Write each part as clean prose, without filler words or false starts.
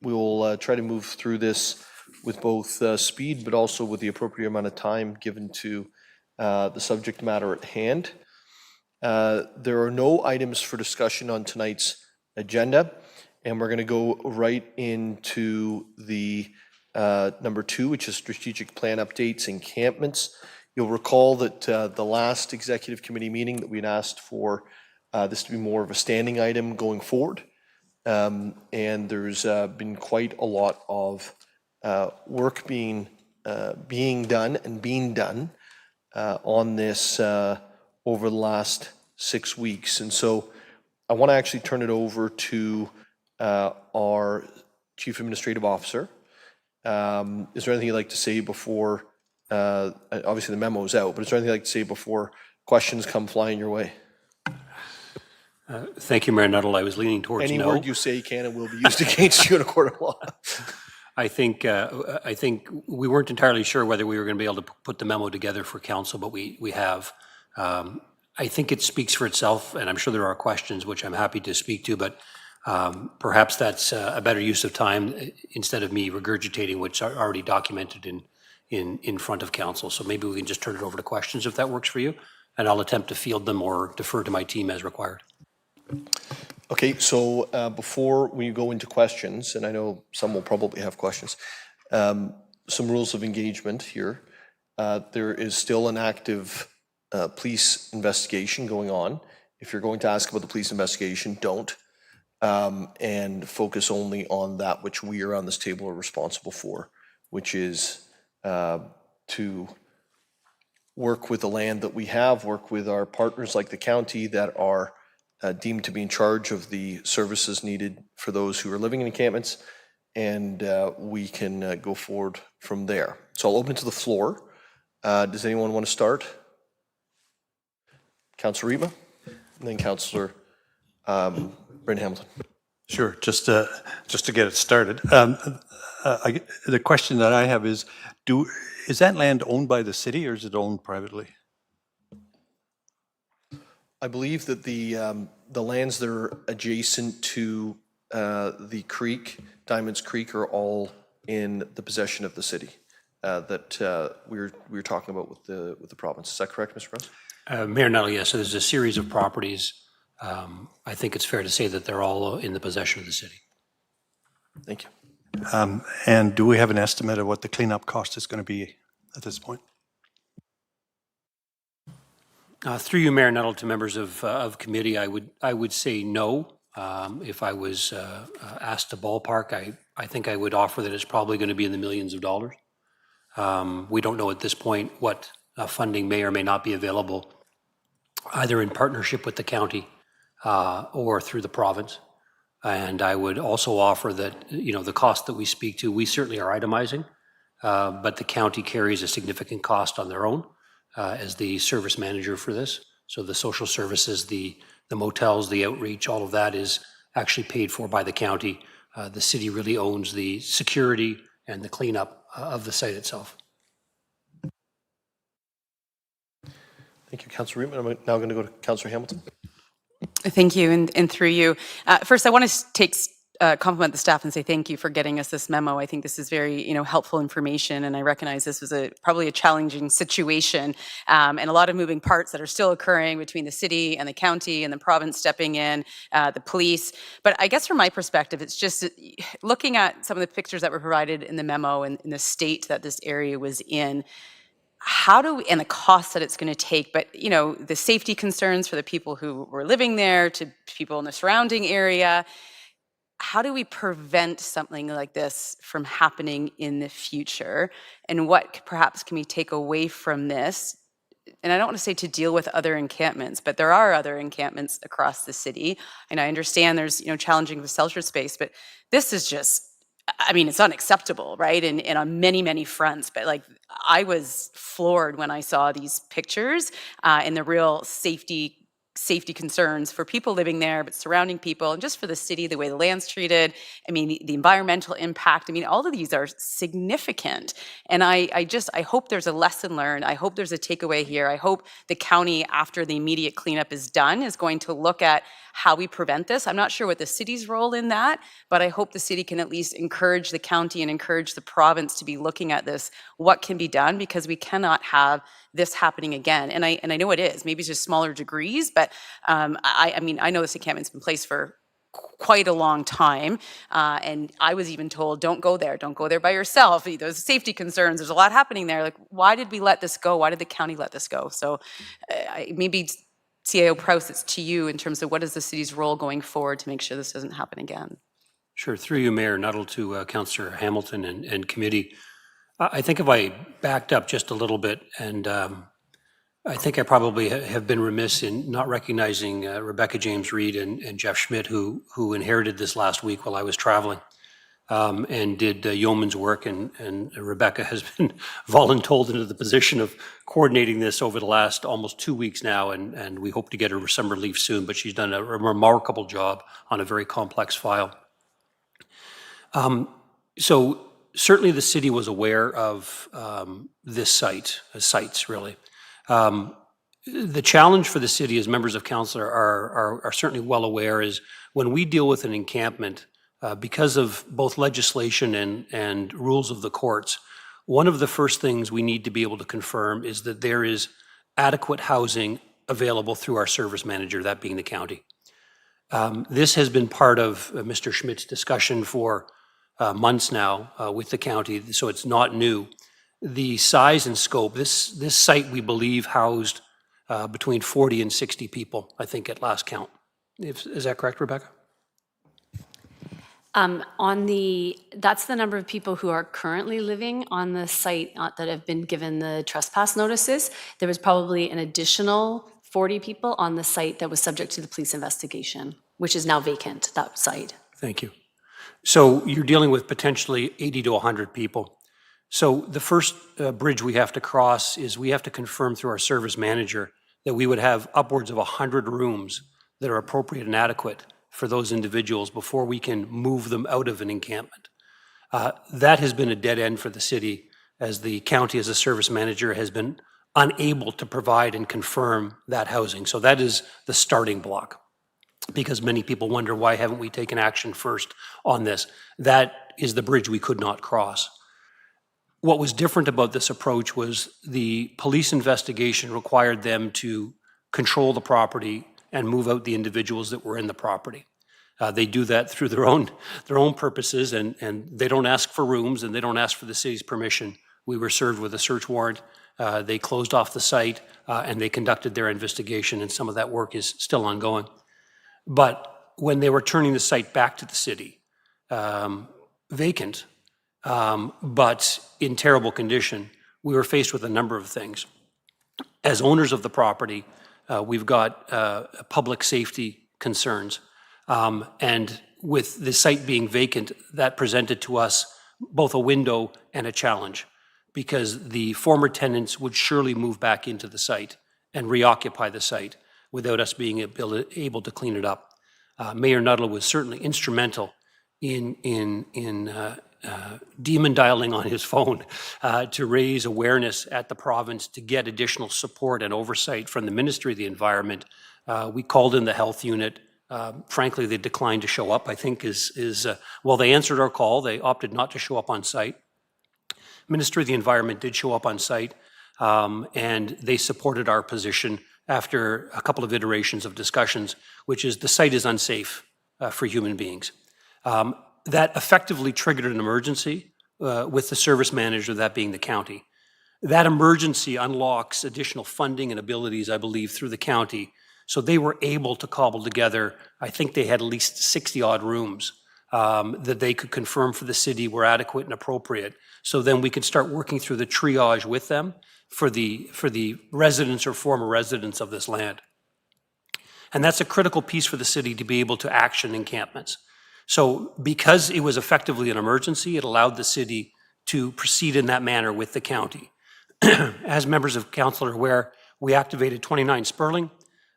will try to move through this with both speed, but also with the appropriate amount of time given to the subject matter at hand. There are no items for discussion on tonight's agenda, and we're going to go right into the number 2, which is strategic plan updates, encampments. You'll recall that the last executive committee meeting that we'd asked for this to be more of a standing item going forward. And there's been quite a lot of work being done on this over the last 6 weeks. And so I want to actually turn it over to our Chief Administrative Officer. Is there anything you'd like to say before, obviously the memo is out, but is there anything you'd like to say before questions come flying your way? Thank you, Mayor Nuttall. I was leaning towards Any no. word you say can and will be used against you in a court of law. I think we weren't entirely sure whether we were going to be able to put the memo together for council, but we have. I think it speaks for itself, and I'm sure there are questions which I'm happy to speak to, but perhaps that's a better use of time instead of me regurgitating what's already documented in front of council. So maybe we can just turn it over to questions if that works for you, and I'll attempt to field them or defer to my team as required. Okay, so before we go into questions, and I know some will probably have questions, some rules of engagement here. There is still an active police investigation going on. If you're going to ask about the police investigation, don't, and focus only on that which we around this table are responsible for, which is to work with the land that we have, work with our partners like the county that are deemed to be in charge of the services needed for those who are living in encampments, and we can go forward from there. So I'll open to the floor. Does anyone want to start? Councillor Reba, and then Councillor Brent Hamilton. Sure, just to get it started. The question that I have is that land owned by the city or is it owned privately? I believe that the lands that are adjacent to the creek, Diamonds Creek, are all in the possession of the city that we were talking about with the province. Is that correct, Mr. Brown? Mayor Nuttall, yes. So there's a series of properties. I think it's fair to say that they're all in the possession of the city. Thank you. And do we have an estimate of what the cleanup cost is going to be at this point? Through you, Mayor Nuttall, to members of committee, I would say no. If I was asked to ballpark, I think I would offer that it's probably going to be in the millions of dollars. We don't know at this point what funding may or may not be available, either in partnership with the county or through the province. And I would also offer that, the cost that we speak to, we certainly are itemizing, but the county carries a significant cost on their own as the service manager for this. So the social services, the motels, the outreach, all of that is actually paid for by the county. The city really owns the security and the cleanup of the site itself. Thank you, Councillor Reitman. I'm now going to go to Councillor Hamilton. Thank you, and through you. First, I want to compliment the staff and say thank you for getting us this memo. I think this is very, helpful information, and I recognize this was probably a challenging situation, and a lot of moving parts that are still occurring between the city and the county and the province stepping in, the police. But I guess from my perspective, it's just looking at some of the pictures that were provided in the memo and in the state that this area was in. And the cost that it's going to take, but the safety concerns for the people who were living there, to people in the surrounding area. How do we prevent something like this from happening in the future? And what perhaps can we take away from this? And I don't want to say to deal with other encampments, but there are other encampments across the city. And I understand there's, challenging with shelter space, but this is just, it's unacceptable, right? And on many, many fronts. But I was floored when I saw these pictures and the real safety concerns for people living there, but surrounding people, and just for the city, the way the land's treated. The environmental impact. All of these are significant. And I hope there's a lesson learned. I hope there's a takeaway here. I hope the county, after the immediate cleanup is done, is going to look at how we prevent this. I'm not sure what the city's role in that, but I hope the city can at least encourage the county and encourage the province to be looking at this, what can be done, because we cannot have this happening again. And I know it is, maybe it's just smaller degrees, but I mean, I know this encampment's been placed for quite a long time. And I was even told, don't go there by yourself. There's safety concerns, there's a lot happening there. Like, why did we let this go? Why did the county let this go? So maybe CAO Prowse, it's to you in terms of what is the city's role going forward to make sure this doesn't happen again. Sure, through you, Mayor Nuttall, to Councillor Hamilton and committee. I think if I backed up just a little bit, and I think I probably have been remiss in not recognizing Rebecca James Reed and Jeff Schmidt, who inherited this last week while I was traveling, and did yeoman's work. And Rebecca has been voluntold into the position of coordinating this over the last almost 2 weeks now, and we hope to get her summer leave soon. But she's done a remarkable job on a very complex file. So certainly the city was aware of this sites really. The challenge for the city, as members of council are certainly well aware, is when we deal with an encampment, because of both legislation and rules of the courts, one of the first things we need to be able to confirm is that there is adequate housing available through our service manager, that being the county. This has been part of Mr. Schmidt's discussion for months now with the county, so it's not new. The size and scope, this site we believe housed between 40 and 60 people, I think at last count. Is that correct, Rebecca? That's the number of people who are currently living on the site that have been given the trespass notices. There was probably an additional 40 people on the site that was subject to the police investigation, which is now vacant, that site. Thank you. So you're dealing with potentially 80 to 100 people. So the first bridge we have to cross is we have to confirm through our service manager that we would have upwards of 100 rooms that are appropriate and adequate for those individuals before we can move them out of an encampment. That has been a dead end for the city, as the county as a service manager has been unable to provide and confirm that housing. So that is the starting block, because many people wonder, why haven't we taken action first on this? That is the bridge we could not cross. What was different about this approach was the police investigation required them to control the property and move out the individuals that were in the property. They do that through their own purposes, and they don't ask for rooms and they don't ask for the city's permission. We were served with a search warrant. They closed off the site and they conducted their investigation, and some of that work is still ongoing. But when they were turning the site back to the city, vacant, but in terrible condition, we were faced with a number of things. As owners of the property, we've got public safety concerns. And with the site being vacant, that presented to us both a window and a challenge, because the former tenants would surely move back into the site and reoccupy the site without us being able to clean it up. Mayor Nuttall was certainly instrumental in demon dialing on his phone to raise awareness at the province to get additional support and oversight from the Ministry of the Environment. We called in the health unit. Frankly, they declined to show up, I think well, they answered our call. They opted not to show up on site. Ministry of the Environment did show up on site, and they supported our position after a couple of iterations of discussions, which is the site is unsafe for human beings. That effectively triggered an emergency with the service manager, that being the county. That emergency unlocks additional funding and abilities, I believe, through the county. So they were able to cobble together, I think they had at least 60 odd rooms that they could confirm for the city were adequate and appropriate. So then we could start working through the triage with them for the residents or former residents of this land. And that's a critical piece for the city to be able to action encampments. So because it was effectively an emergency, it allowed the city to proceed in that manner with the county. As members of council are aware, we activated 29 Sperling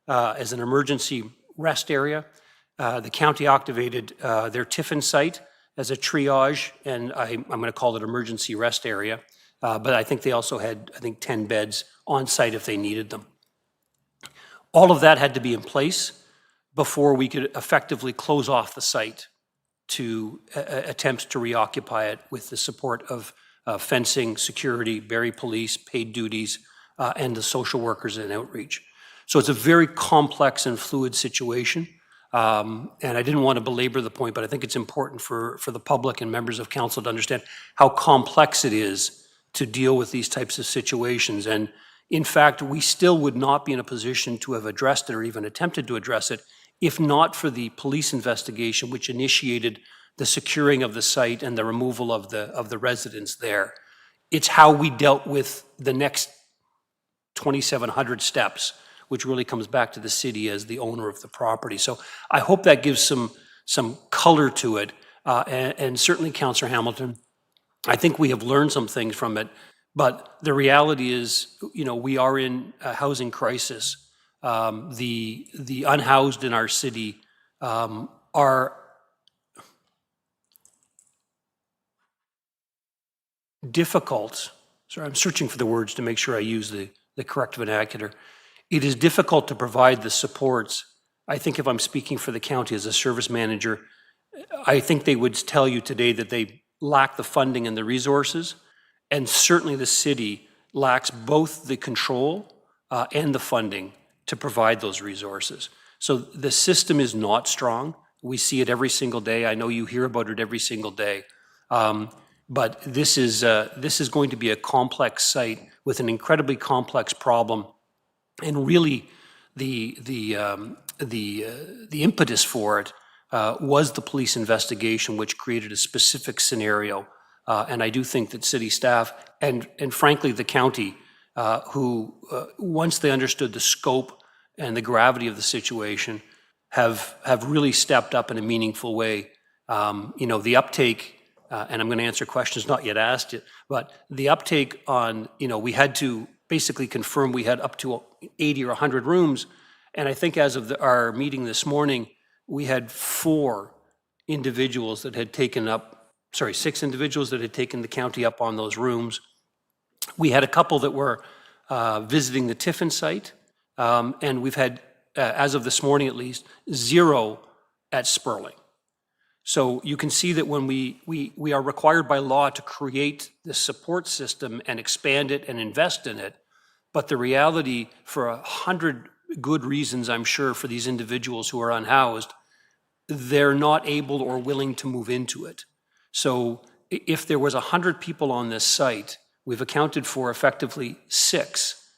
as an emergency rest area. The county activated their Tiffin site as a triage, and I'm going to call it emergency rest area. But I think they also had, 10 beds on site if they needed them. All of that had to be in place before we could effectively close off the site to attempt to reoccupy it with the support of fencing, security, Barrie Police, paid duties, and the social workers and outreach. So it's a very complex and fluid situation. And I didn't want to belabor the point, but I think it's important for the public and members of council to understand how complex it is to deal with these types of situations. And in fact, we still would not be in a position to have addressed it or even attempted to address it if not for the police investigation, which initiated the securing of the site and the removal of the residents there. It's how we dealt with the next 2,700 steps, which really comes back to the city as the owner of the property. So I hope that gives some color to it. And certainly, Councillor Hamilton, I think we have learned some things from it. But the reality is, we are in a housing crisis. The unhoused in our city are difficult. Sorry, I'm searching for the words to make sure I use the correct vernacular. It is difficult to provide the supports. I think if I'm speaking for the county as a service manager, I think they would tell you today that they lack the funding and the resources, and certainly the city lacks both the control and the funding to provide those resources. So the system is not strong. We see it every single day. I know you hear about it every single day. But this is going to be a complex site with an incredibly complex problem, and really the impetus for it was the police investigation, which created a specific scenario. And I do think that city staff and frankly the county, who once they understood the scope and the gravity of the situation, have really stepped up in a meaningful way. The uptake. And I'm going to answer questions not yet asked yet, but the uptake on, we had to basically confirm we had up to 80 or 100 rooms. And I think as of our meeting this morning, we had 6 individuals that had taken the county up on those rooms. We had a couple that were visiting the Tiffin site, and we've had, as of this morning at least, 0 at Sperling. So you can see that when we are required by law to create this support system and expand it and invest in it, but the reality, for 100 good reasons, I'm sure, for these individuals who are unhoused, they're not able or willing to move into it. So if there was 100 people on this site, we've accounted for effectively 6.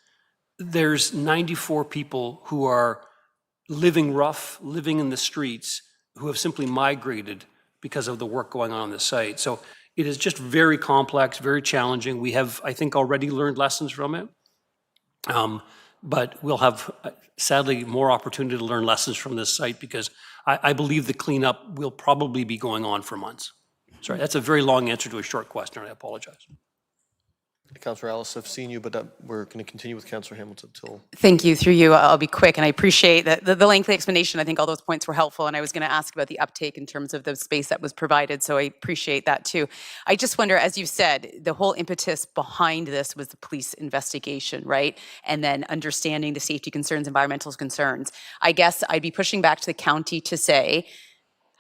There's 94 people who are living rough, living in the streets, who have simply migrated because of the work going on the site. So it is just very complex, very challenging. We have, I think, already learned lessons from it. But we'll have, sadly, more opportunity to learn lessons from this site, because I believe the cleanup will probably be going on for months. Sorry, that's a very long answer to a short question, and I apologize. Councillor Ellis, I've seen you, but we're going to continue with Councillor Hamilton till... Thank you. Through you, I'll be quick, and I appreciate that the lengthy explanation. I think all those points were helpful, and I was going to ask about the uptake in terms of the space that was provided, so I appreciate that too. I just wonder, as you said, the whole impetus behind this was the police investigation, right? And then understanding the safety concerns, environmental concerns. I guess I'd be pushing back to the county to say,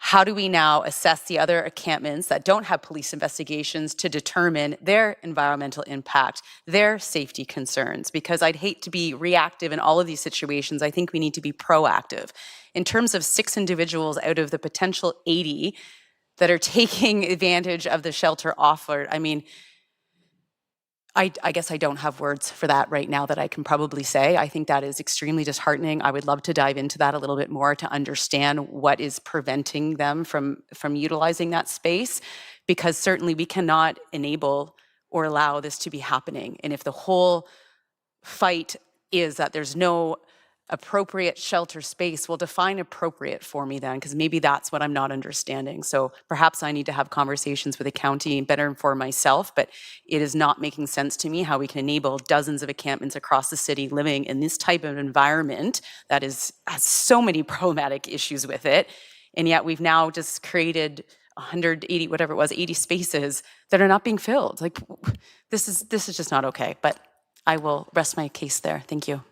how do we now assess the other encampments that don't have police investigations to determine their environmental impact, their safety concerns? Because I'd hate to be reactive in all of these situations. I think we need to be proactive. In terms of 6 individuals out of the potential 80 that are taking advantage of the shelter offered, I mean, I guess I don't have words for that right now that I can probably say. I think that is extremely disheartening. I would love to dive into that a little bit more to understand what is preventing them from utilizing that space, because certainly we cannot enable or allow this to be happening. And if the whole fight is that there's no appropriate shelter space, well, define appropriate for me then, because maybe that's what I'm not understanding. So perhaps I need to have conversations with the county and better inform myself, but it is not making sense to me how we can enable dozens of encampments across the city living in this type of environment that has so many problematic issues with it. And yet we've now just created 180, whatever it was, 80 spaces that are not being filled. Like, this is just not okay. But I will rest my case there. Thank you.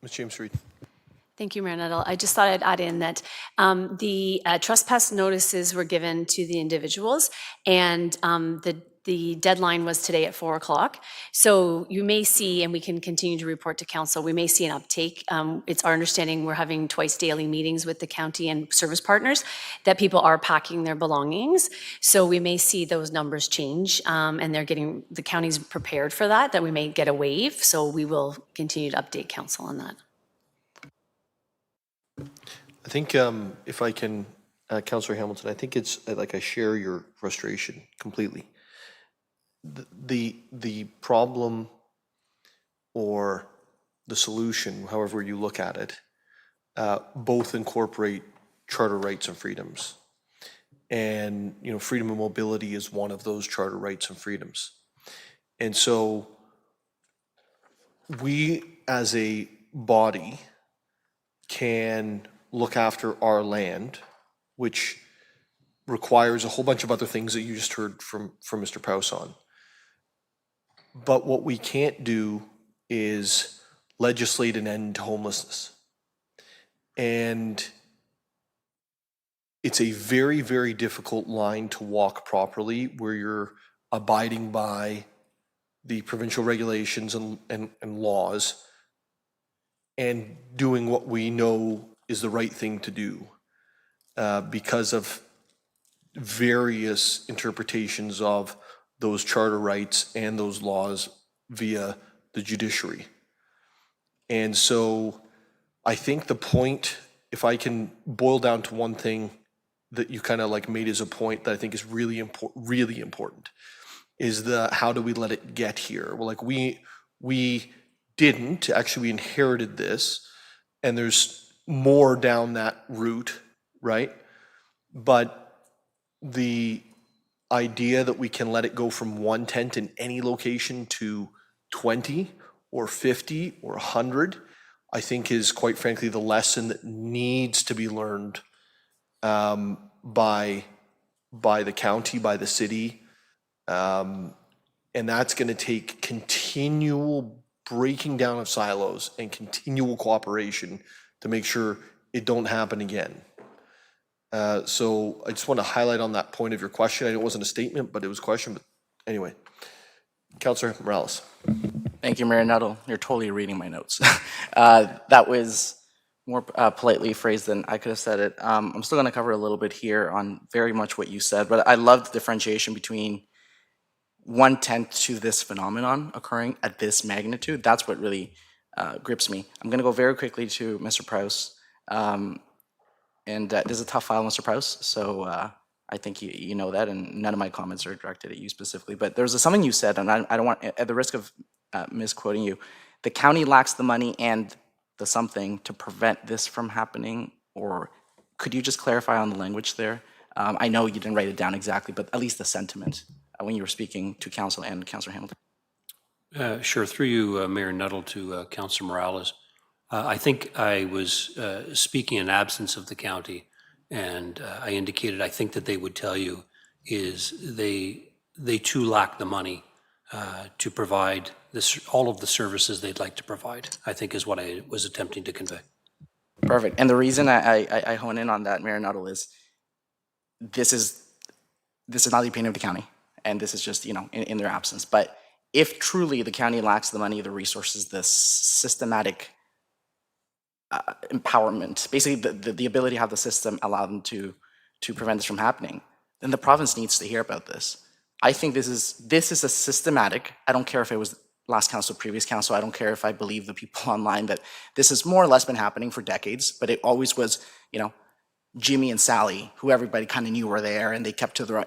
Ms. James Reed. Thank you, Mayor Nuttall. I just thought I'd add in that the trespass notices were given to the individuals, and the deadline was today at 4 o'clock. So you may see, and we can continue to report to council, we may see an uptake. It's our understanding we're having twice daily meetings with the county and service partners that people are packing their belongings. So we may see those numbers change, and the county's prepared for that we may get a wave. So we will continue to update council on that. I think if I can, Councillor Hamilton, I think it's like I share your frustration completely. The problem or the solution, however you look at it, both incorporate charter rights and freedoms. And, you know, freedom of mobility is one of those charter rights and freedoms. And so we as a body can look after our land, which requires a whole bunch of other things that you just heard from Mr. Prowse on. But what we can't do is legislate an end to homelessness. And it's a very, very difficult line to walk properly where you're abiding by the provincial regulations and laws and doing what we know is the right thing to do because of various interpretations of those charter rights and those laws via the judiciary. And so I think the point, if I can boil down to one thing that you kind of like made as a point that I think is really important, is the how do we let it get here? Well, like we didn't, actually we inherited this, and there's more down that route, right? But the idea that we can let it go from one tent in any location to 20 or 50 or 100, I think is quite frankly the lesson that needs to be learned by the county, by the city. And that's going to take continual breaking down of silos and continual cooperation to make sure it don't happen again. So I just want to highlight on that point of your question. I know it wasn't a statement, but it was a question. But anyway, Councillor Morales. Thank you, Mayor Nuttall. You're totally reading my notes. That was more politely phrased than I could have said it. I'm still going to cover a little bit here on very much what you said, but I love the differentiation between 1/10 to this phenomenon occurring at this magnitude. That's what really grips me. I'm going to go very quickly to Mr. Prowse. And this is a tough file, Mr. Prowse, so I think you know that, and none of my comments are directed at you specifically. But there's something you said, and I don't want, at the risk of misquoting you, the county lacks the money and the something to prevent this from happening, or could you just clarify on the language there? I know you didn't write it down exactly, but at least the sentiment when you were speaking to council and Councillor Hamilton. Sure, through you, Mayor Nuttall, to Councillor Morales. I think I was speaking in absence of the county, and I indicated I think that they would tell you is they too lack the money to provide all of the services they'd like to provide, I think is what I was attempting to convey. Perfect. And the reason I hone in on that, Mayor Nuttall, is this is not the opinion of the county, and this is just, you know, in their absence. But if truly the county lacks the money, the resources, the systematic empowerment, basically the ability to have the system allow them to prevent this from happening, then the province needs to hear about this. I think this is a systematic, I don't care if it was last council, previous council, I don't care if I believe the people online, that this has more or less been happening for decades, but it always was, you know, Jimmy and Sally, who everybody kind of knew were there, and they kept to their own.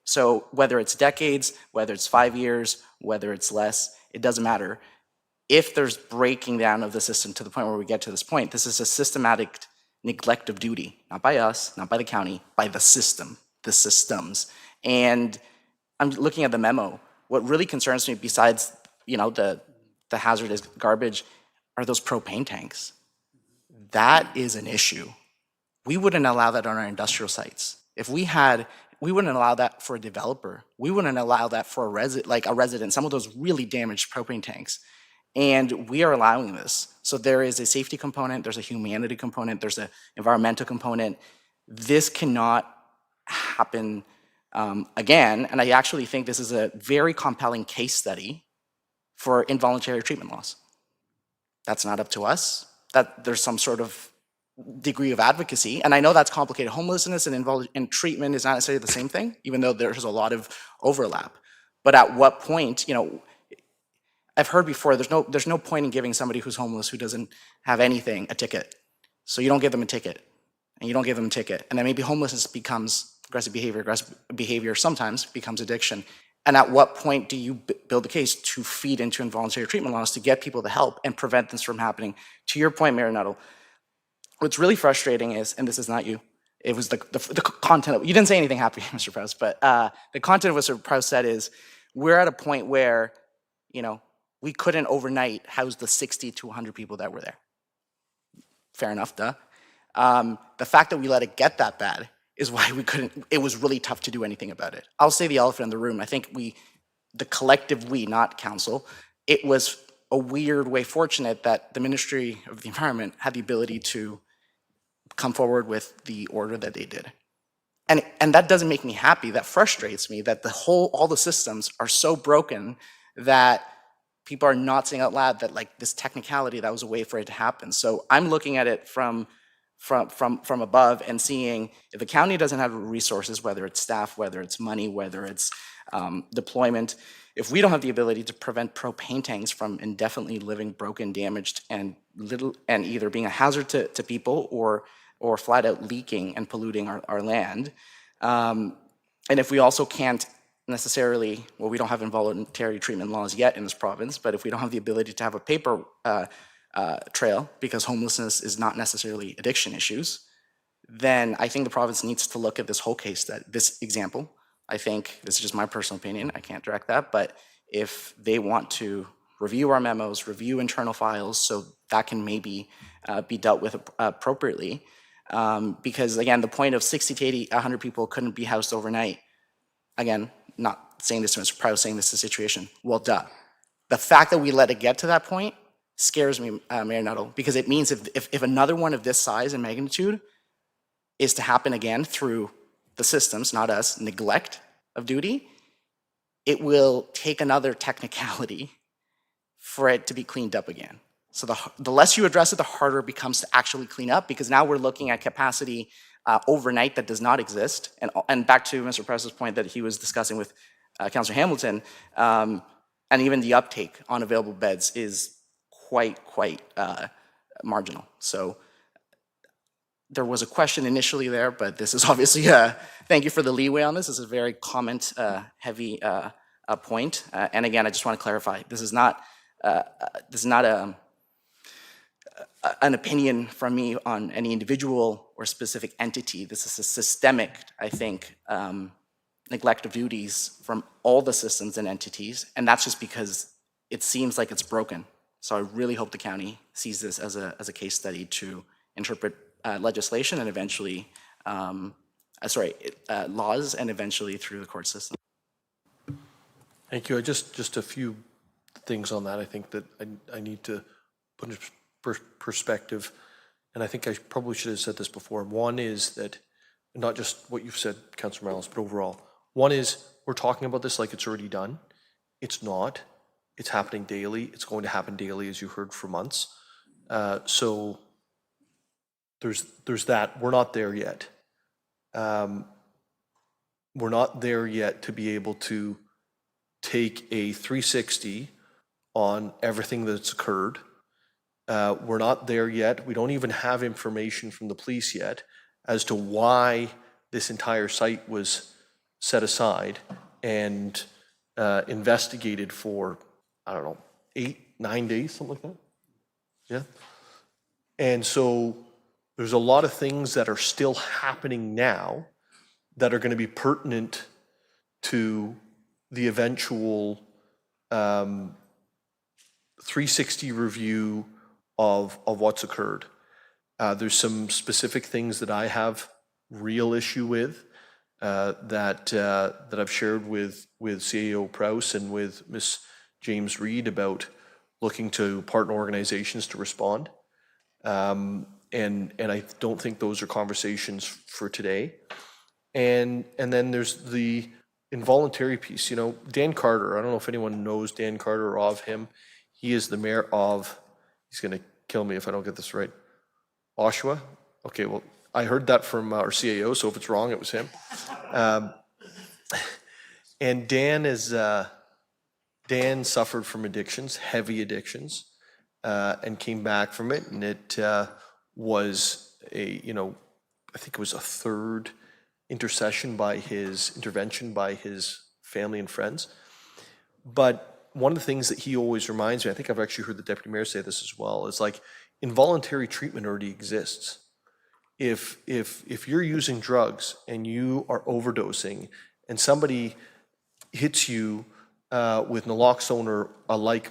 So whether it's decades, whether it's 5 years, whether it's less, it doesn't matter. If there's breaking down of the system to the point where we get to this point, this is a systematic neglect of duty, not by us, not by the county, by the system, the systems. And I'm looking at the memo. What really concerns me, besides, you know, the hazardous garbage, are those propane tanks. That is an issue. We wouldn't allow that on our industrial sites. If we wouldn't allow that for a developer. We wouldn't allow that for a resident, some of those really damaged propane tanks. And we are allowing this. So there is a safety component, there's a humanity component, there's an environmental component. This cannot happen again, and I actually think this is a very compelling case study for involuntary treatment laws. That's not up to us. That there's some sort of degree of advocacy, and I know that's complicated. Homelessness and treatment is not necessarily the same thing, even though there's a lot of overlap. But at what point, I've heard before, there's no point in giving somebody who's homeless, who doesn't have anything, a ticket. So you don't give them a ticket, and you don't give them a ticket, and then maybe homelessness becomes aggressive behavior sometimes becomes addiction. And at what point do you build a case to feed into involuntary treatment laws to get people the help and prevent this from happening? To your point, Mayor Nuttall, what's really frustrating is, and this is not you, it was the content of, you didn't say anything happy, Mr. Prowse, but the content of what Mr. Prowse said is, we're at a point where, we couldn't overnight house the 60 to 100 people that were there. Fair enough, duh. The fact that we let it get that bad is why we couldn't, it was really tough to do anything about it. I'll say the elephant in the room. I think the collective we, not council, it was a weird way fortunate that the Ministry of the Environment had the ability to come forward with the order that they did. And that doesn't make me happy. That frustrates me that all the systems are so broken that people are not saying out loud that this technicality, that was a way for it to happen. So I'm looking at it from above and seeing if the county doesn't have resources, whether it's staff, whether it's money, whether it's deployment, if we don't have the ability to prevent propane tanks from indefinitely living broken, damaged, and either being a hazard to people or flat out leaking and polluting our land, and if we also can't necessarily, well, we don't have involuntary treatment laws yet in this province, but if we don't have the ability to have a paper trail, because homelessness is not necessarily addiction issues, then I think the province needs to look at this whole case, this example. I think, this is just my personal opinion, I can't direct that, but if they want to review our memos, review internal files, so that can maybe be dealt with appropriately. Because again, the point of 60 to 80, 100 people couldn't be housed overnight. Again, not saying this to Mr. Prowse, saying this is the situation. Well, duh. The fact that we let it get to that point scares me, Mayor Nuttall, because it means if another one of this size and magnitude is to happen again through the systems, not us, neglect of duty, it will take another technicality for it to be cleaned up again. So the less you address it, the harder it becomes to actually clean up, because now we're looking at capacity overnight that does not exist. And back to Mr. Prowse's point that he was discussing with Councillor Hamilton, and even the uptake on available beds is quite marginal. So there was a question initially there, but this is obviously, thank you for the leeway on this. This is a very comment heavy point. And again, I just want to clarify, this is not an opinion from me on any individual or specific entity. This is a systemic, I think, neglect of duties from all the systems and entities, and that's just because it seems like it's broken. So I really hope the county sees this as a case study to interpret legislation and eventually, laws, and eventually through the court system. Thank you. Just a few things on that. I think that I need to put in perspective, and I think I probably should have said this before. One is that, not just what you've said, Councillor Morales, but overall. One is, we're talking about this like it's already done. It's not. It's happening daily. It's going to happen daily, as you heard, for months. So there's that. We're not there yet. We're not there yet to be able to take a 360 on everything that's occurred. We're not there yet. We don't even have information from the police yet as to why this entire site was set aside and investigated for, I don't know, 8-9 days, something like that. Yeah. And so there's a lot of things that are still happening now that are going to be pertinent to the eventual 360 review of what's occurred. There's some specific things that I have real issue with that I've shared with CAO Prowse and with Ms. James Reed about looking to partner organizations to respond. And I don't think those are conversations for today. And then there's the involuntary piece. You know, Dan Carter, I don't know if anyone knows Dan Carter or of him. He is the mayor of, he's going to kill me if I don't get this right, Oshawa? Okay, well, I heard that from our CAO, so if it's wrong, it was him. And Dan suffered from addictions, heavy addictions, and came back from it. And it was I think it was a third intervention by his family and friends. But one of the things that he always reminds me, I think I've actually heard the deputy mayor say this as well, is like involuntary treatment already exists. If you're using drugs and you are overdosing and somebody hits you with naloxone or a like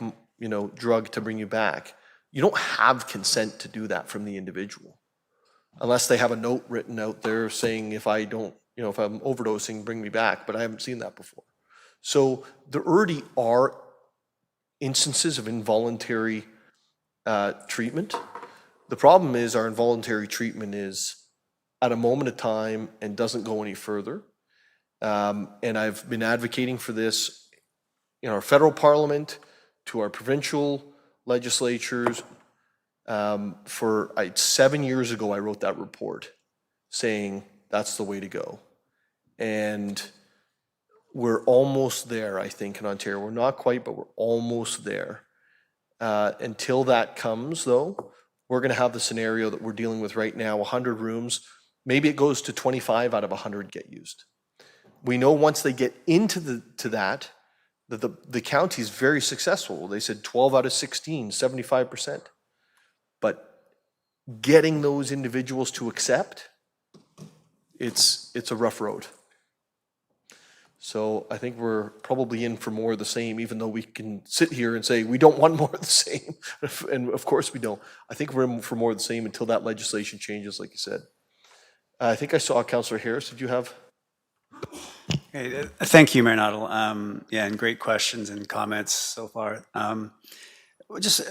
drug to bring you back, you don't have consent to do that from the individual, unless they have a note written out there saying if I'm overdosing, bring me back. But I haven't seen that before. So there already are instances of involuntary treatment. The problem is our involuntary treatment is at a moment of time and doesn't go any further. And I've been advocating for this in our federal parliament, to our provincial legislatures. For 7 years ago, I wrote that report saying that's the way to go. And we're almost there, I think, in Ontario. We're not quite, but we're almost there. Until that comes, though, we're going to have the scenario that we're dealing with right now, 100 rooms. Maybe it goes to 25 out of 100 get used. We know once they get into that the county is very successful. They said 12 out of 16, 75%. But getting those individuals to accept, it's a rough road. So I think we're probably in for more of the same, even though we can sit here and say we don't want more of the same. And of course we don't. I think we're in for more of the same until that legislation changes, like you said. I think I saw Councillor Harris. Did you have? Hey, thank you, Mayor Noddle. And great questions and comments so far. Just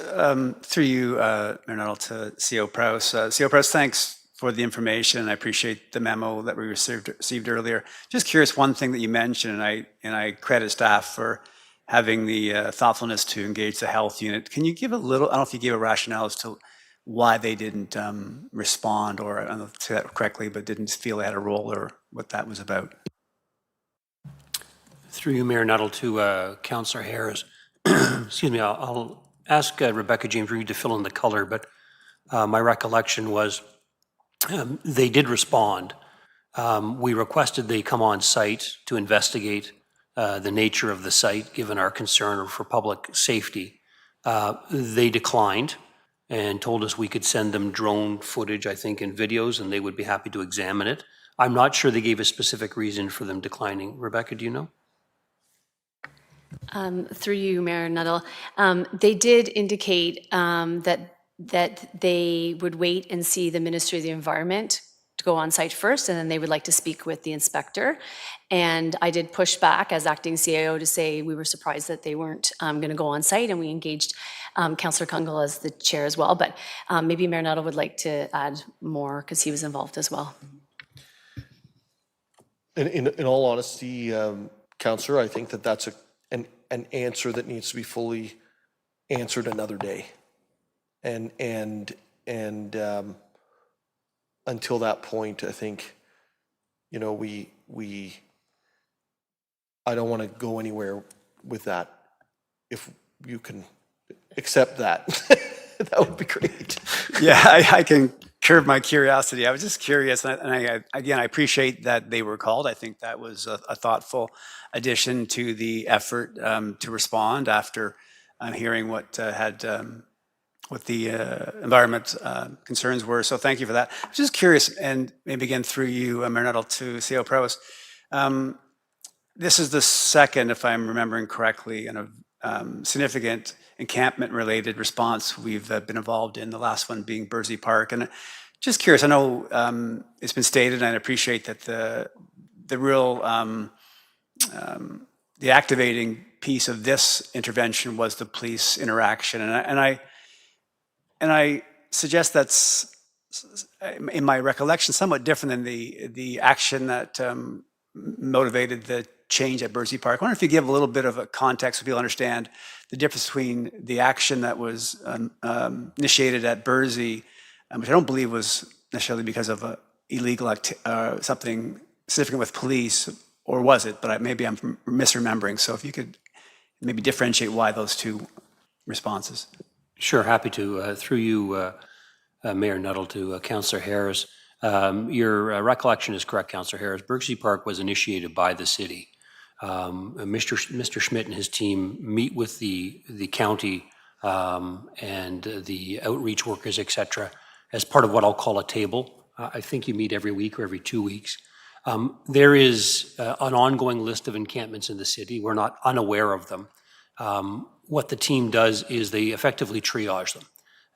through you, Mayor Noddle, to CO Prowse. CO Prowse, thanks for the information. I appreciate the memo that we received earlier. Just curious, one thing that you mentioned, and I credit staff for having the thoughtfulness to engage the health unit. Can you give a little, I don't know if you gave a rationale as to why they didn't respond, or I don't know if I say that correctly, but didn't feel they had a role, or what that was about? Through you, Mayor Nuttall, to Councillor Harris. Excuse me, I'll ask Rebecca James Reid to fill in the color, but my recollection was they did respond. We requested they come on site to investigate the nature of the site, given our concern for public safety. They declined and told us we could send them drone footage, I think, and videos, and they would be happy to examine it. I'm not sure they gave a specific reason for them declining. Rebecca, do you know? Through you, Mayor Nuttall, they did indicate that they would wait and see the Ministry of the Environment to go on site first, and then they would like to speak with the inspector. And I did push back as acting CAO to say we were surprised that they weren't going to go on site, and we engaged Councillor Kungle as the chair as well. But maybe Mayor Nuttall would like to add more because he was involved as well. In all honesty, Councillor, I think that that's an answer that needs to be fully answered another day. And until that point, I think, I don't want to go anywhere with that. If you can accept that, that would be great. Yeah, I can curb my curiosity. I was just curious, and I appreciate that they were called. I think that was a thoughtful addition to the effort to respond after hearing what the environment concerns were. So thank you for that. I was just curious, and maybe again through you, Mayor Nuttall, to CO Prowse. This is the second, if I'm remembering correctly, significant encampment-related response we've been involved in, the last one being Bursey Park. And just curious, I know it's been stated, and I appreciate that the real, the activating piece of this intervention was the police interaction. And I suggest that's, in my recollection, somewhat different than the action that motivated the change at Bursey Park. I wonder if you give a little bit of a context so people understand the difference between the action that was initiated at Bursey, which I don't believe was necessarily because of a illegal something significant with police, or was it? But maybe I'm misremembering. So if you could maybe differentiate why those two responses. Sure, happy to. Through you, Mayor Nuttall, to Councillor Harris. Your recollection is correct, Councillor Harris. Bursey Park was initiated by the city. Mr. Schmidt and his team meet with the county and the outreach workers, et cetera, as part of what I'll call a table. I think you meet every week or every 2 weeks. There is an ongoing list of encampments in the city. We're not unaware of them. What the team does is they effectively triage them,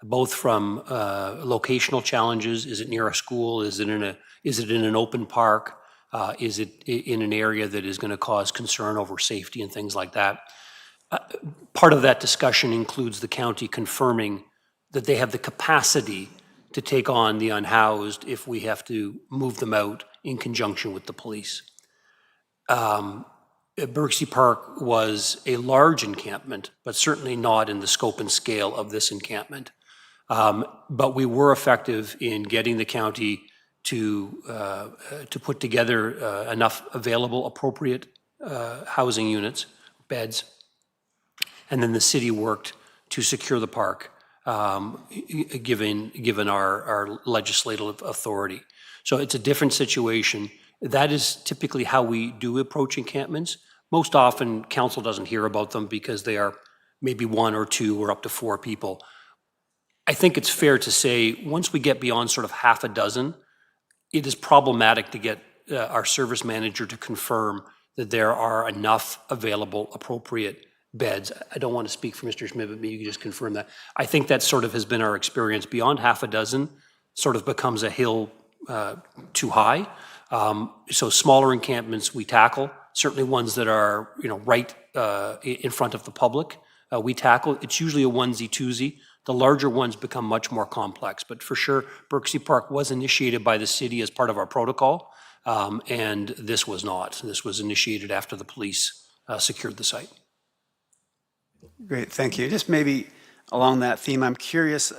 both from locational challenges. Is it near a school? Is it in an open park? Is it in an area that is going to cause concern over safety and things like that? Part of that discussion includes the county confirming that they have the capacity to take on the unhoused if we have to move them out in conjunction with the police. Bursey Park was a large encampment, but certainly not in the scope and scale of this encampment. But we were effective in getting the county to put together enough available, appropriate housing units, beds, and then the city worked to secure the park, given our legislative authority. So it's a different situation. That is typically how we do approach encampments. Most often, council doesn't hear about them because they are maybe 1 or 2 or up to 4 people. I think it's fair to say once we get beyond sort of half a dozen, it is problematic to get our service manager to confirm that there are enough available, appropriate beds. I don't want to speak for Mr. Schmidt, but maybe you can just confirm that. I think that sort of has been our experience. Beyond half a dozen sort of becomes a hill too high. So smaller encampments we tackle, certainly ones that are right in front of the public, we tackle. It's usually a onesie twosie. The larger ones become much more complex, but for sure, Bursey Park was initiated by the city as part of our protocol, and this was not. This was initiated after the police secured the site. Great, thank you. Just maybe along that theme, I'm curious,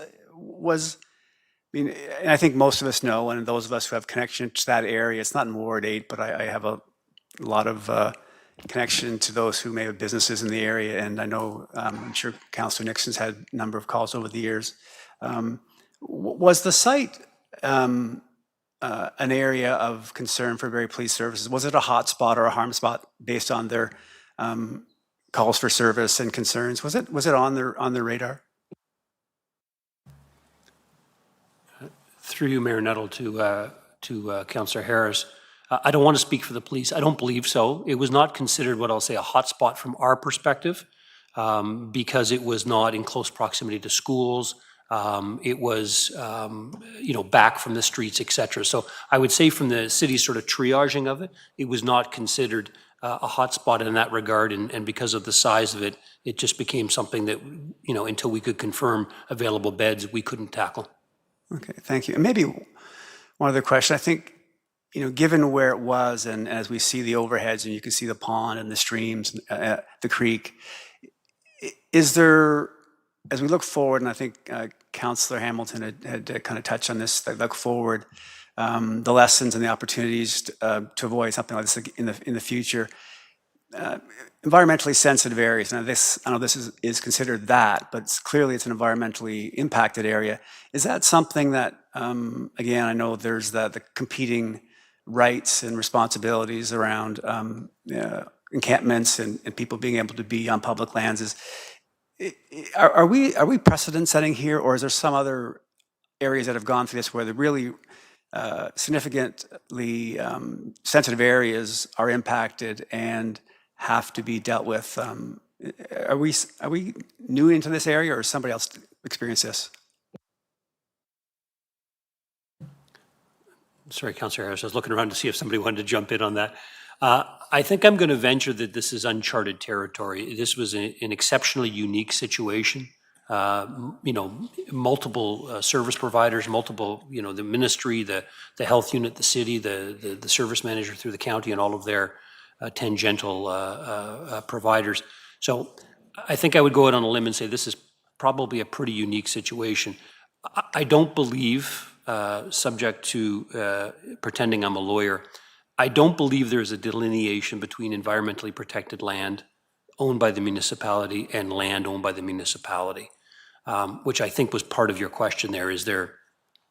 and I think most of us know, and those of us who have connection to that area, it's not in Ward 8, but I have a lot of connection to those who may have businesses in the area, and I know, I'm sure Councillor Nixon's had a number of calls over the years. Was the site an area of concern for Barrie Police Services? Was it a hot spot or a harm spot based on their calls for service and concerns? Was it on their radar? Through you, Mayor Nuttall, to Councillor Harris. I don't want to speak for the police. I don't believe so. It was not considered what I'll say a hotspot from our perspective because it was not in close proximity to schools. It was, back from the streets, et cetera. So I would say from the city's sort of triaging of it, it was not considered a hotspot in that regard. And because of the size of it, it just became something that, until we could confirm available beds, we couldn't tackle. Okay, thank you. And maybe one other question. I think, given where it was, and as we see the overheads, and you can see the pond and the streams, the creek, is there, as we look forward, and I think Councillor Hamilton had kind of touched on this, look forward, the lessons and the opportunities to avoid something like this in the future. Environmentally sensitive areas. Now, I know this is considered that, but clearly it's an environmentally impacted area. Is that something that, again, I know there's the competing rights and responsibilities around encampments and people being able to be on public lands. Are we precedent setting here, or is there some other areas that have gone through this where the really significantly sensitive areas are impacted and have to be dealt with? Are we new into this area, or has somebody else experienced this? Sorry, Councillor Harris, I was looking around to see if somebody wanted to jump in on that. I think I'm going to venture that this is uncharted territory. This was an exceptionally unique situation. Multiple service providers, multiple, the ministry, the health unit, the city, the service manager through the county, and all of their tangential providers. So I think I would go out on a limb and say this is probably a pretty unique situation. I don't believe, subject to pretending I'm a lawyer, I don't believe there's a delineation between environmentally protected land owned by the municipality and land owned by the municipality, which I think was part of your question there. Is there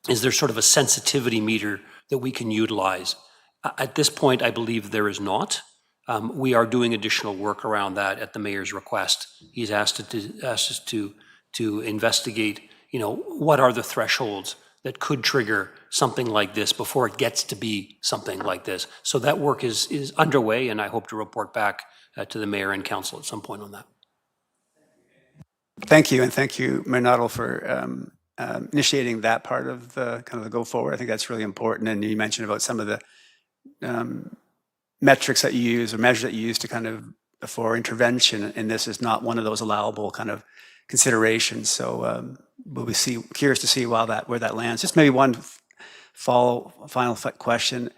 sort of a sensitivity meter that we can utilize? At this point, I believe there is not. We are doing additional work around that at the mayor's request. He's asked us to investigate, what are the thresholds that could trigger something like this before it gets to be something like this. So that work is underway, and I hope to report back to the mayor and council at some point on that. Thank you, and thank you, Mayor Nuttall, for initiating that part of the kind of the go forward. I think that's really important. And you mentioned about some of the metrics that you use or measures that you use to kind of for intervention, and this is not one of those allowable kind of considerations. So we'll be curious to see where that lands. Just maybe one final question.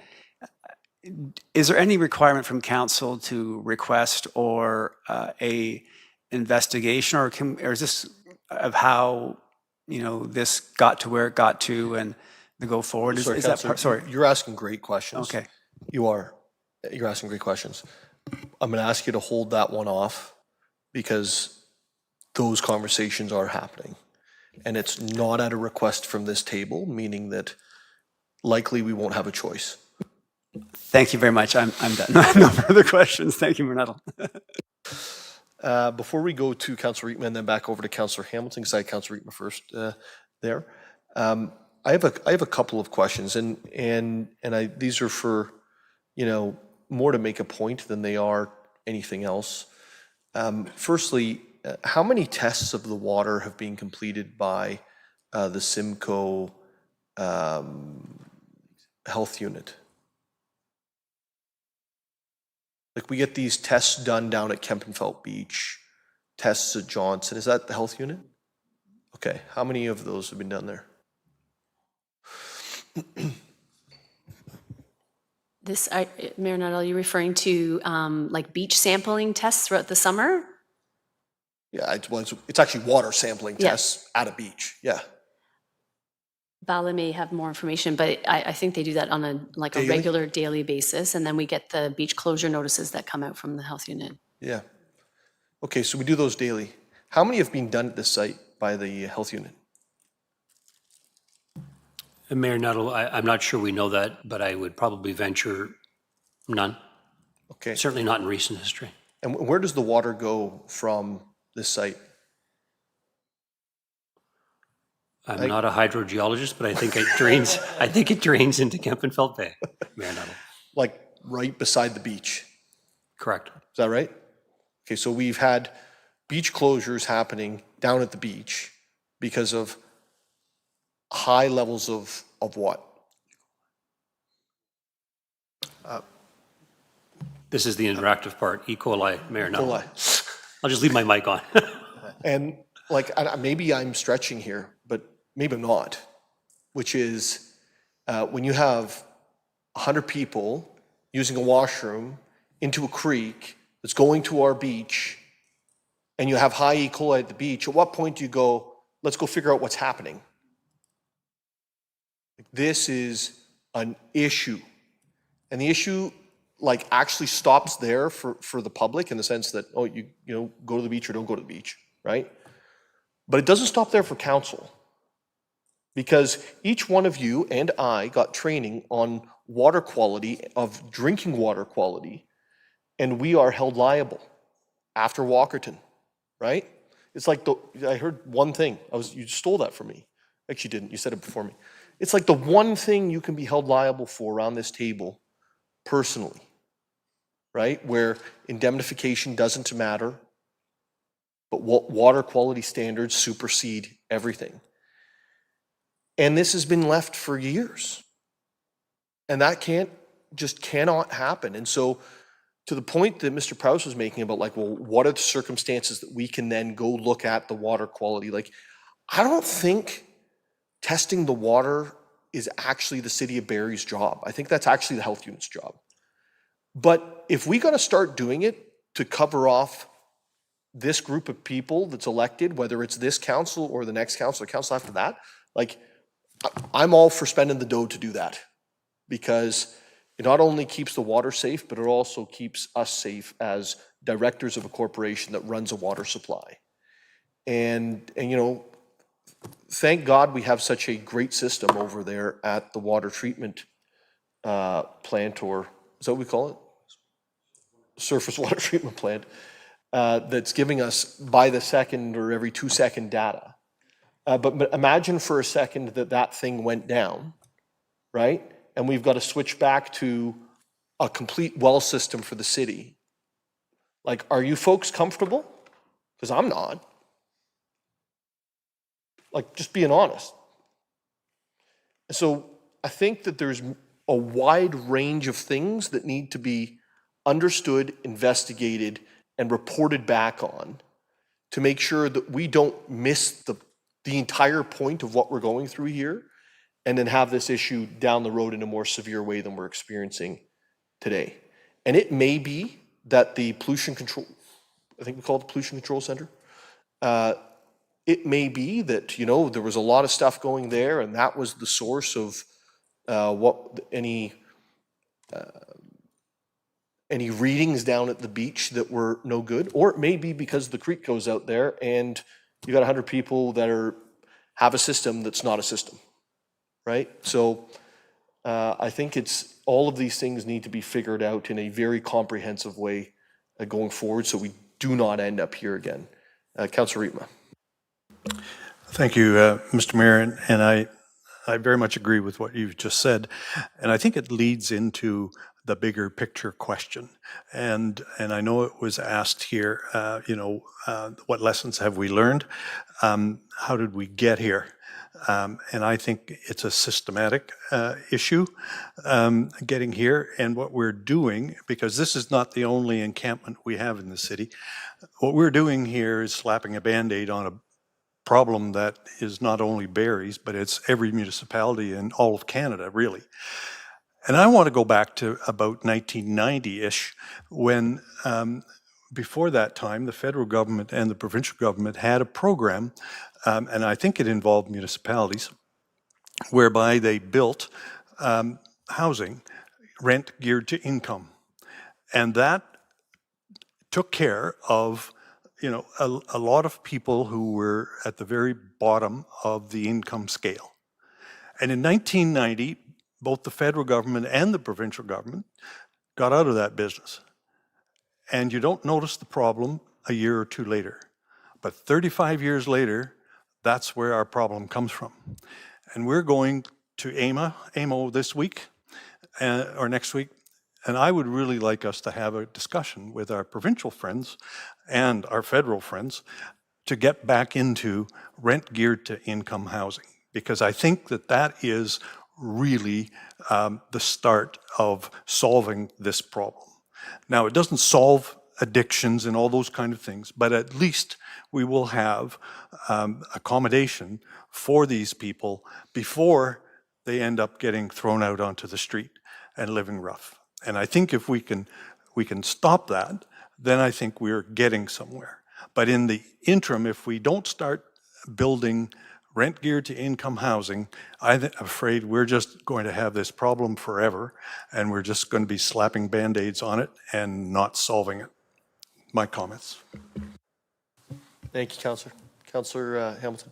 Is there any requirement from council to request or a investigation, or is this of how this got to where it got to and the go forward? Sorry, Councillor, you're asking great questions. Okay. You are. You're asking great questions. I'm going to ask you to hold that one off because those conversations are happening. And it's not at a request from this table, meaning that likely we won't have a choice. Thank you very much. I'm done. No further questions. Thank you, Mayor Nuttall. Before we go to Councillor Rietman and then back over to Councillor Hamilton, because I had Councillor Rietman first there. I have a couple of questions, and these are for more to make a point than they are anything else. Firstly, how many tests of the water have been completed by the Simcoe health unit? Like we get these tests done down at Kempenfelt Beach, tests at Johnson. Is that the health unit? Okay, how many of those have been done there? Mayor Nuttall, are you referring to like beach sampling tests throughout the summer? Yeah, it's actually water sampling tests at a beach. Yeah. Bala may have more information, but I think they do that on a regular daily basis, and then we get the beach closure notices that come out from the health unit. Yeah. Okay, so we do those daily. How many have been done at this site by the health unit? Mayor Nuttall, I'm not sure we know that, but I would probably venture none. Okay. Certainly not in recent history. And where does the water go from this site? I'm not a hydrogeologist, but I think it drains. I think it drains into Kempenfelt Bay, Mayor Nuttall. Like right beside the beach. Correct. Is that right? Okay, so we've had beach closures happening down at the beach because of high levels of what? This is the interactive part. E. coli, Mayor Nuttall. Coli. I'll just leave my mic on. And maybe I'm stretching here, but maybe I'm not, which is when you have 100 people using a washroom into a creek that's going to our beach, and you have high E. coli at the beach, at what point do you go, let's go figure out what's happening? This is an issue. And the issue actually stops there for the public in the sense that, you go to the beach or don't go to the beach, right? But it doesn't stop there for council, because each one of you and I got training on water quality, of drinking water quality, and we are held liable after Walkerton, right? It's like I heard one thing. You stole that from me. Actually, you didn't. You said it before me. It's like the one thing you can be held liable for around this table personally, right? Where indemnification doesn't matter, but water quality standards supersede everything. And this has been left for years. And that cannot happen. And so to the point that Mr. Prowse was making about like, well, what are the circumstances that we can then go look at the water quality? Like, I don't think testing the water is actually the City of Barrie's job. I think that's actually the health unit's job. But if we got to start doing it to cover off this group of people that's elected, whether it's this council or the next council or council after that, like, I'm all for spending the dough to do that, because it not only keeps the water safe, but it also keeps us safe as directors of a corporation that runs a water supply. And you know, thank God we have such a great system over there at the water treatment plant, or is that what we call it? Surface water treatment plant, that's giving us by the second or every 2-second data. But imagine for a second that that thing went down, right? And we've got to switch back to a complete well system for the city. Like, are you folks comfortable? Because I'm not. Like, just being honest. So I think that there's a wide range of things that need to be understood, investigated, and reported back on to make sure that we don't miss the entire point of what we're going through here, and then have this issue down the road in a more severe way than we're experiencing today. And it may be that the pollution control, I think we call it the pollution control center, it may be that, you know, there was a lot of stuff going there and that was the source of any readings down at the beach that were no good. Or it may be because the creek goes out there and you got 100 people that have a system that's not a system, right? So I think it's all of these things need to be figured out in a very comprehensive way going forward, so we do not end up here again. Councillor Rietma. Thank you, Mr. Mayor, and I very much agree with what you've just said, and I think it leads into the bigger picture question. And I know it was asked here, you know, what lessons have we learned? How did we get here? And I think it's a systematic issue getting here, and what we're doing, because this is not the only encampment we have in the city, what we're doing here is slapping a Band-Aid on a problem that is not only Barrie's, but it's every municipality in all of Canada, really. And I want to go back to about 1990-ish, when before that time, the federal government and the provincial government had a program, and I think it involved municipalities, whereby they built housing, rent geared to income. And that took care of, you know, a lot of people who were at the very bottom of the income scale. And in 1990, both the federal government and the provincial government got out of that business. And you don't notice the problem a year or two later. But 35 years later, that's where our problem comes from. And we're going to AMO this week, or next week, and I would really like us to have a discussion with our provincial friends and our federal friends to get back into rent geared to income housing, because I think that that is really the start of solving this problem. Now, it doesn't solve addictions and all those kind of things, but at least we will have accommodation for these people before they end up getting thrown out onto the street and living rough. And I think if we can stop that, then I think we're getting somewhere. But in the interim, if we don't start building rent geared to income housing, I'm afraid we're just going to have this problem forever, and we're just going to be slapping Band-Aids on it and not solving it. My comments. Thank you, Councillor. Councillor Hamilton.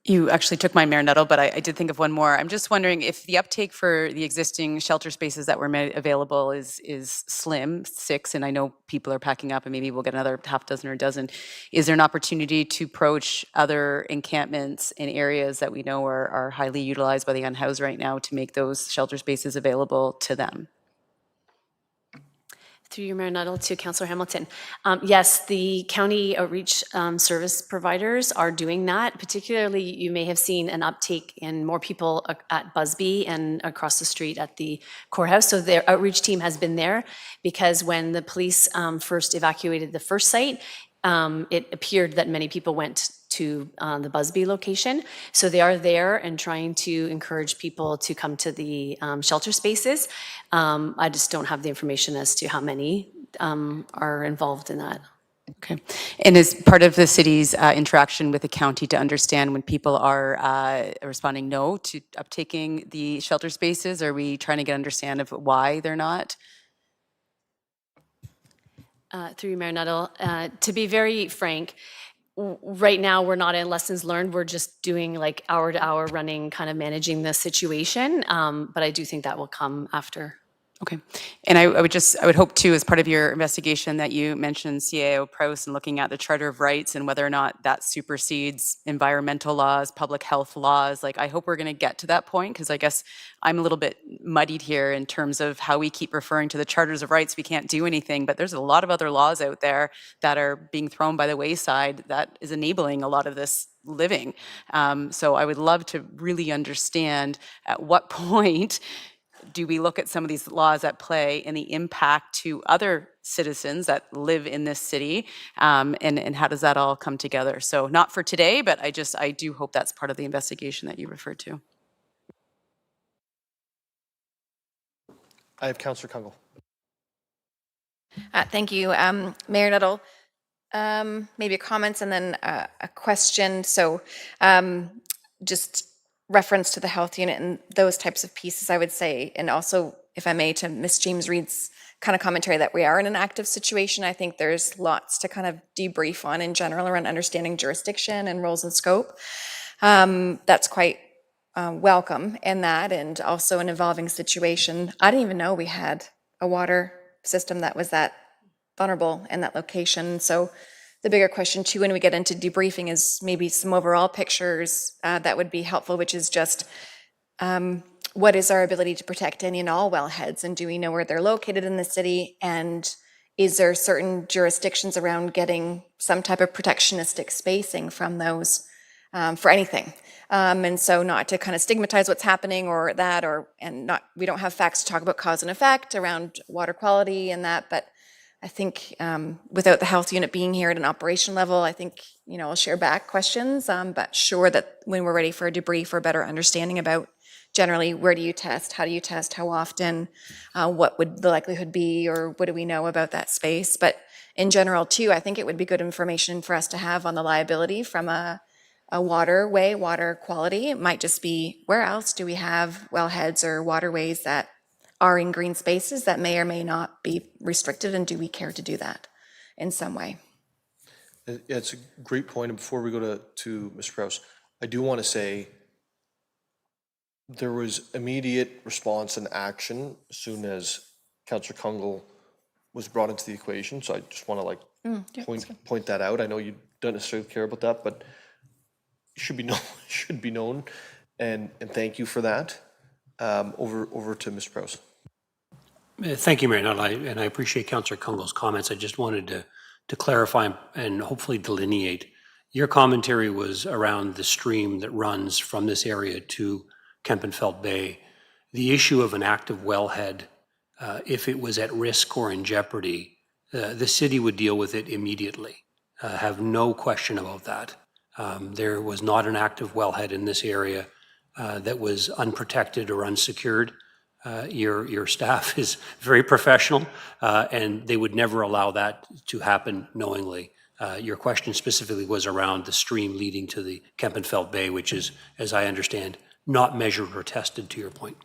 You actually took my Mayor Nettle, but I did think of one more. I'm just wondering if the uptake for the existing shelter spaces that were made available is slim, 6, and I know people are packing up and maybe we'll get another half dozen or dozen. Is there an opportunity to approach other encampments in areas that we know are highly utilized by the unhoused right now to make those shelter spaces available to them? Through you, Mayor Nuttall, to Councillor Hamilton. Yes, the county outreach service providers are doing that. Particularly, you may have seen an uptake in more people at Busby and across the street at the courthouse. So their outreach team has been there because when the police first evacuated the first site, it appeared that many people went to the Busby location. So they are there and trying to encourage people to come to the shelter spaces. I just don't have the information as to how many are involved in that. Okay. And is part of the city's interaction with the county to understand when people are responding no to uptaking the shelter spaces? Are we trying to get understand of why they're not? Through you, Mayor Nuttall, to be very frank, right now we're not in lessons learned. We're just doing like hour to hour running, kind of managing the situation. But I do think that will come after. Okay. And I would hope too, as part of your investigation, that you mentioned CAO Prowse and looking at the Charter of Rights and whether or not that supersedes environmental laws, public health laws. Like, I hope we're going to get to that point, because I guess I'm a little bit muddied here in terms of how we keep referring to the Charters of Rights. We can't do anything, but there's a lot of other laws out there that are being thrown by the wayside that is enabling a lot of this living. So I would love to really understand at what point do we look at some of these laws at play and the impact to other citizens that live in this city, and how does that all come together? So not for today, but I do hope that's part of the investigation that you referred to. I have Councillor Kungle. Thank you, Mayor Nuttall. Maybe comments and then a question. So just reference to the health unit and those types of pieces, I would say, and also, if I may, to Ms. James Reed's kind of commentary that we are in an active situation. I think there's lots to kind of debrief on in general around understanding jurisdiction and roles and scope. That's quite welcome in that, and also an evolving situation. I didn't even know we had a water system that was that vulnerable in that location. So the bigger question too, when we get into debriefing, is maybe some overall pictures that would be helpful, which is just what is our ability to protect any and all wellheads, and do we know where they're located in the city, and is there certain jurisdictions around getting some type of protectionistic spacing from those for anything? And so not to kind of stigmatize what's happening or that, we don't have facts to talk about cause and effect around water quality and that, but I think without the health unit being here at an operation level, I think, I'll share back questions, but sure that when we're ready for a debrief or a better understanding about generally where do you test, how do you test, how often, what would the likelihood be, or what do we know about that space. But in general too, I think it would be good information for us to have on the liability from a waterway, water quality. It might just be, where else do we have wellheads or waterways that are in green spaces that may or may not be restricted, and do we care to do that in some way? Yeah, it's a great point. And before we go to Ms. Prowse, I do want to say there was immediate response and action as soon as Councillor Kungle was brought into the equation. So I just want to point that out. I know you don't necessarily care about that, but it should be known, and thank you for that. Over to Ms. Prowse. Thank you, Mayor Nuttall, and I appreciate Councillor Kungle's comments. I just wanted to clarify and hopefully delineate. Your commentary was around the stream that runs from this area to Kempenfelt Bay. The issue of an active wellhead, if it was at risk or in jeopardy, the city would deal with it immediately. Have no question about that. There was not an active wellhead in this area that was unprotected or unsecured. Your staff is very professional, and they would never allow that to happen knowingly. Your question specifically was around the stream leading to the Kempenfelt Bay, which is, as I understand, not measured or tested, to your point.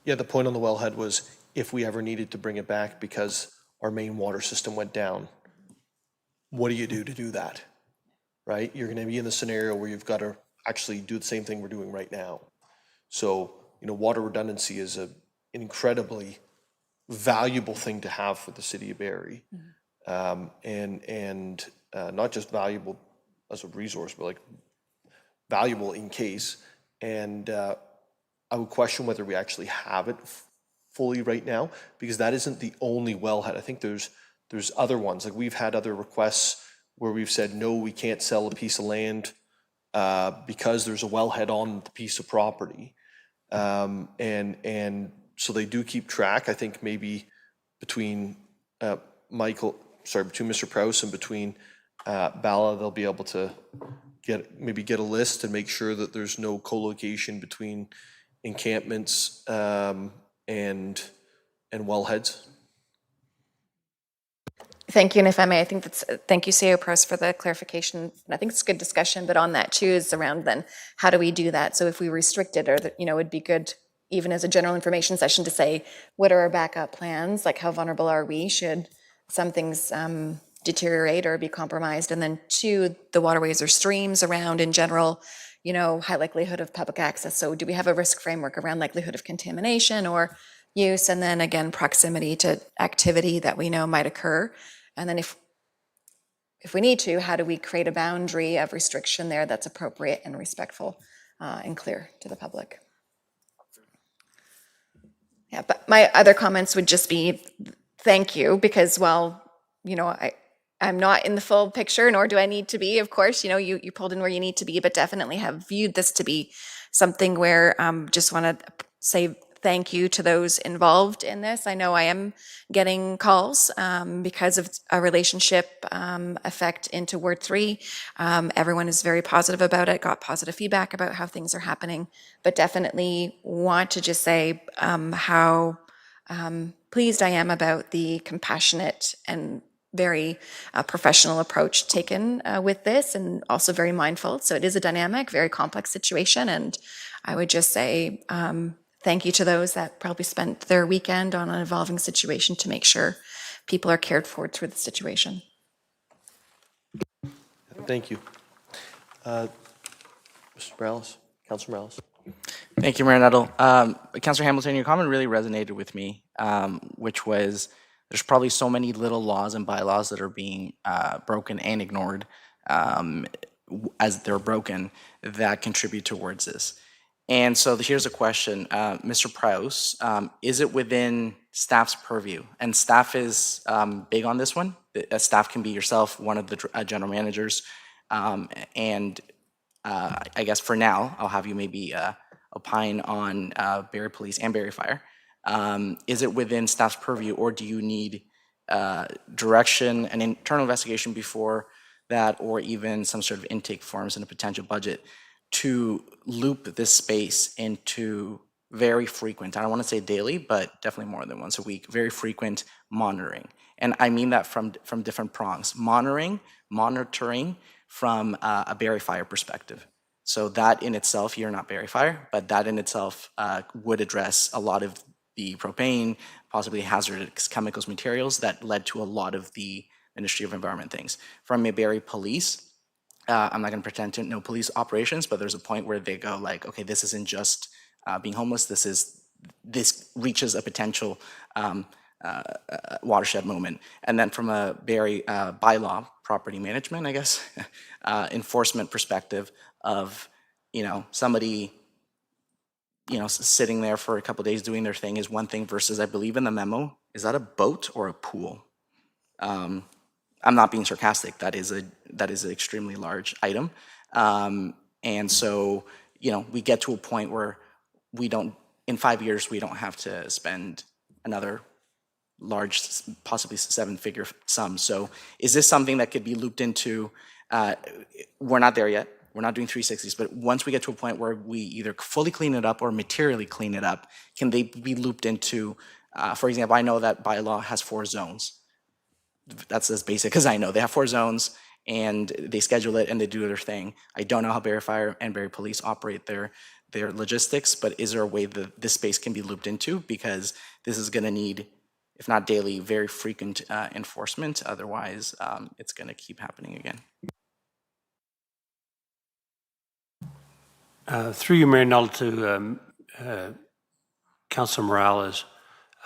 Yeah, the point on the wellhead was if we ever needed to bring it back because our main water system went down, what do you do to do that, right? You're going to be in the scenario where you've got to actually do the same thing we're doing right now. So, water redundancy is an incredibly valuable thing to have for the City of Barrie. And not just valuable as a resource, but like valuable in case. And I would question whether we actually have it fully right now, because that isn't the only wellhead. I think there's other ones. Like we've had other requests where we've said, no, we can't sell a piece of land because there's a wellhead on the piece of property. And so they do keep track. I think maybe between between Mr. Prowse and between Bala, they'll be able to get a list and make sure that there's no co-location between encampments and wellheads. Thank you, and if I may, I think that's, thank you, CEO Pros, for the clarification. I think it's a good discussion, but on that too is around then, how do we do that? So if we restrict it, or that, it'd be good, even as a general information session, to say, what are our backup plans? Like how vulnerable are we should some things deteriorate or be compromised? And then two, the waterways or streams around in general, high likelihood of public access. So do we have a risk framework around likelihood of contamination or use? And then again, proximity to activity that we know might occur. And then if we need to, how do we create a boundary of restriction there that's appropriate and respectful and clear to the public? Yeah, but my other comments would just be thank you, because while, I'm not in the full picture, nor do I need to be, of course, you pulled in where you need to be, but definitely have viewed this to be something where just want to say thank you to those involved in this. I know I am getting calls because of a relationship effect into Ward 3. Everyone is very positive about it, got positive feedback about how things are happening, but definitely want to just say how pleased I am about the compassionate and very professional approach taken with this, and also very mindful. So it is a dynamic, very complex situation, and I would just say thank you to those that probably spent their weekend on an evolving situation to make sure people are cared for through the situation. Thank you. Mr. Morales, Councilor Morales. Thank you, Mayor Nuttall. Councillor Hamilton, your comment really resonated with me, which was there's probably so many little laws and bylaws that are being broken and ignored as they're broken that contribute towards this. And so here's a question, Mr. Prowse, is it within staff's purview? And staff is big on this one. Staff can be yourself, one of the general managers, and I guess for now, I'll have you maybe opine on Barrie Police and Barrie Fire. Is it within staff's purview, or do you need direction, an internal investigation before that, or even some sort of intake forms and a potential budget to loop this space into very frequent, I don't want to say daily, but definitely more than once a week, very frequent monitoring? And I mean that from different prongs. Monitoring from a Barrie Fire perspective. So that in itself, you're not Barrie Fire, but that in itself would address a lot of the propane, possibly hazardous chemicals materials that led to a lot of the Ministry of Environment things. From a Barrie Police, I'm not going to pretend to know police operations, but there's a point where they go like, okay, this isn't just being homeless. This reaches a potential watershed moment. And then from a Barrie bylaw, property management, I guess, enforcement perspective of, somebody, sitting there for a couple of days doing their thing is one thing versus, I believe in the memo, is that a boat or a pool? I'm not being sarcastic. That is an extremely large item. And so, we get to a point where in 5 years, we don't have to spend another large, possibly 7-figure sum. So is this something that could be looped into, we're not there yet. We're not doing 360s, but once we get to a point where we either fully clean it up or materially clean it up, can they be looped into, for example, I know that bylaw has 4 zones. That's as basic as I know. They have 4 zones and they schedule it and they do their thing. I don't know how Barrie Fire and Barrie Police operate their logistics, but is there a way that this space can be looped into? Because this is gonna need, if not daily, very frequent enforcement. Otherwise, it's gonna keep happening again. Through you, Mayor Null, to Councillor Morales,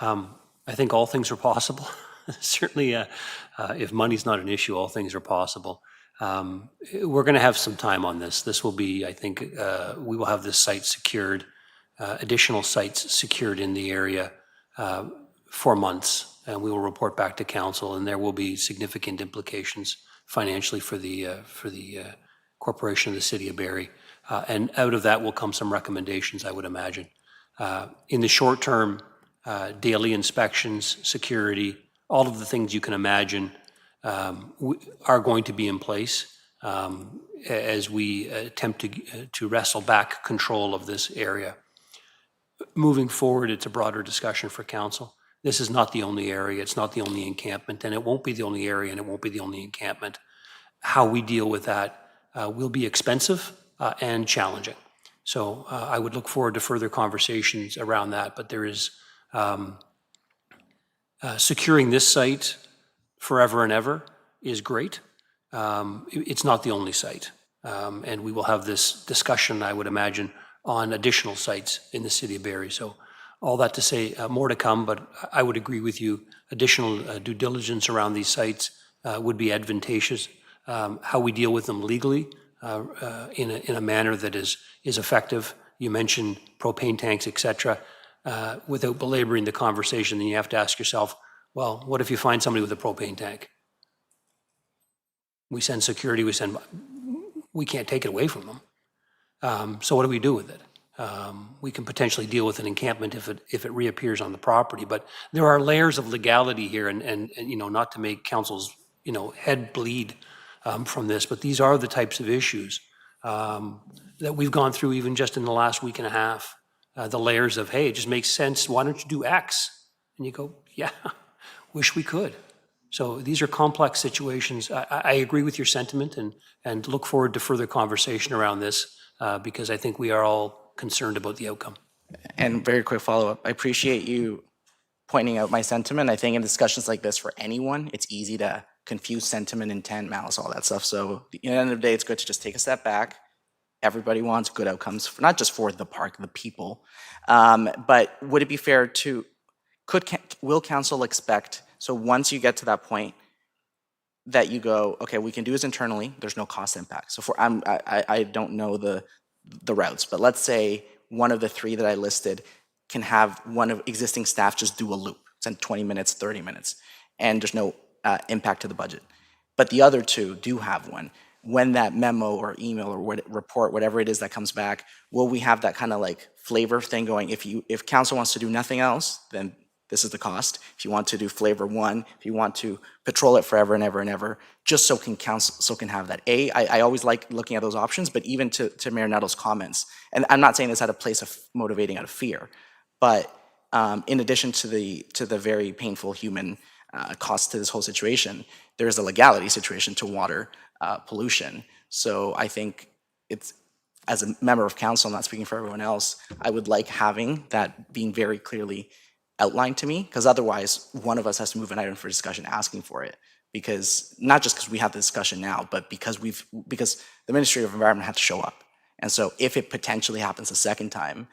I think all things are possible. Certainly, if money's not an issue, all things are possible. We're going to have some time on this. This will be, I think, we will have this site secured, additional sites secured in the area for months, and we will report back to council, and there will be significant implications financially for the corporation of the City of Barrie. And out of that will come some recommendations, I would imagine. In the short term, daily inspections, security, all of the things you can imagine are going to be in place as we attempt to wrestle back control of this area. Moving forward, it's a broader discussion for council. This is not the only area, it's not the only encampment, and it won't be the only area, and it won't be the only encampment. How we deal with that will be expensive and challenging. So I would look forward to further conversations around that, but there is securing this site forever and ever is great. It's not the only site. And we will have this discussion, I would imagine, on additional sites in the City of Barrie. So all that to say, more to come, but I would agree with you. Additional due diligence around these sites would be advantageous. How we deal with them legally in a manner that is effective. You mentioned propane tanks, et cetera. Without belaboring the conversation, then you have to ask yourself, well, what if you find somebody with a propane tank? We send security, we can't take it away from them. So what do we do with it? We can potentially deal with an encampment if it reappears on the property, but there are layers of legality here, and you know, not to make council's head bleed from this, but these are the types of issues that we've gone through even just in the last week and a half. The layers of, hey, it just makes sense. Why don't you do X? And you go, yeah, wish we could. So these are complex situations. I agree with your sentiment and look forward to further conversation around this because I think we are all concerned about the outcome. And very quick follow-up. I appreciate you pointing out my sentiment. I think in discussions like this for anyone, it's easy to confuse sentiment, intent, malice, all that stuff. So at the end of the day, it's good to just take a step back. Everybody wants good outcomes, not just for the park, the people. But would it be fair to, will council expect, so once you get to that point, that you go, okay, we can do this internally, there's no cost impact. So I don't know the routes, but let's say one of the three that I listed can have one of existing staff just do a loop, send 20 minutes, 30 minutes, and there's no impact to the budget. But the other two do have one. When that memo or email or report, whatever it is that comes back, will we have that kind of like flavor thing going? If council wants to do nothing else, then this is the cost. If you want to do flavor one, if you want to patrol it forever and ever and ever, just so council can have that. I always like looking at those options, but even to Mayor Nettles' comments, and I'm not saying this out of place of motivating out of fear, but in addition to the very painful human cost to this whole situation, there is a legality situation to water pollution. So I think it's, as a member of council, I'm not speaking for everyone else, I would like having that being very clearly outlined to me, because otherwise one of us has to move an item for discussion asking for it, because not just because we have the discussion now, but because the Ministry of Environment had to show up. And so if it potentially happens a second time